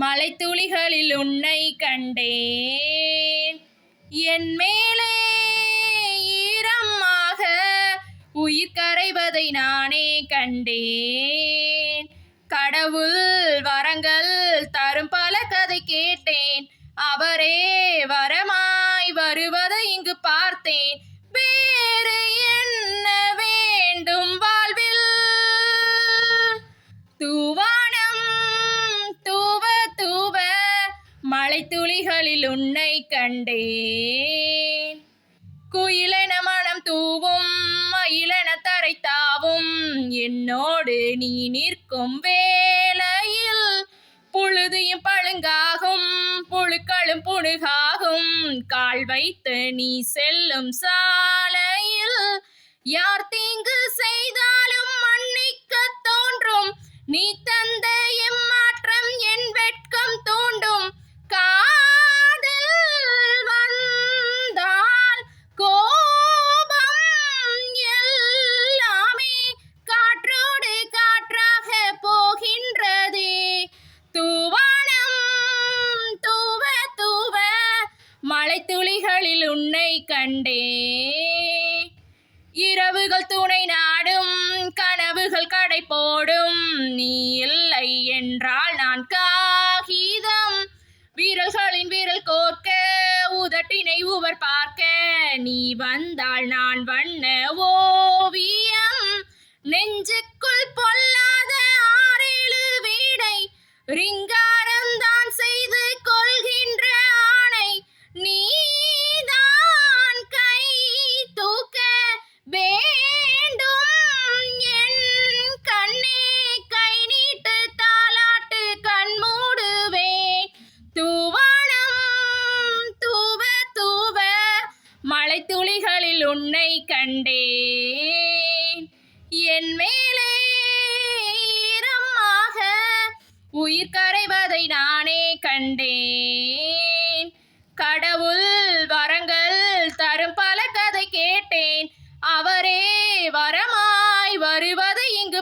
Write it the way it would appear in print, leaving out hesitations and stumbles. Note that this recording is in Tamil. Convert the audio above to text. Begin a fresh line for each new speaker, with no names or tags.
மழைத்துளிகளில் உன்னை கண்டேன். என் மேலே ஈரமாக உயிர் கரைவதை நானே கண்டேன். கடவுள் வரங்கள் தரும் பல கதை கேட்டேன். அவரே வரமாய் வருவதை இங்கு பார்த்தேன். வேறு என்ன வேண்டும் வாழ்வில்? தூவானம் தூவ தூவ மழைத்துளிகளில் உன்னை கண்டேன். குயிலென மனம் தூவும் மயிலென தரை தாவும் என்னோடு நீ நிற்கும் வேளையில் புழுதியும் பழுங்காகும் புழுக்களும் புழுகாகும். கால் வைத்து நீ செல்லும் சாலையில் யார் தீங்கு செய்தாலும் மன்னிக்க தோன்றும். நீ தந்த எம்மாற்றம் என் வெட்கம் தூண்டும். காதல் வந்தால் கோபம் எல்லாமே காற்றோடு காற்றாக போகின்றதே. தூவானம் தூவ தூவ மழைத்துளிகளில் உன்னை கண்டேன். இரவுகள் துணை நாடும் கனவுகள் கடை போடும். நீ இல்லை என்றால் நான் காகிதம். வீரல்களின் வீரல் கோர்க்க உதட்டினை உவர் பார்க்க நீ வந்தால் நான் வண்ண ஓவியம். நெஞ்சுக்குள் பொல்லாத 6-7 வீடை ரிங்காரம் தான் செய்து கொள்கின்ற ஆணை. நீதான் கை தூக்க வேண்டும் என் கண்ணே. கை நீட்டு தாலாட்டு கண்மூடுவேன். தூவானம் தூவ தூவ மழைத்துளிகளில் உன்னை கண்டேன். என் மேலே ஈரமாக உயிர் கரைவதை நானே கண்டேன். கடவுள் வரங்கள் தரும் பல கதை கேட்டேன். அவரே வரமாய் வருவதை இங்கு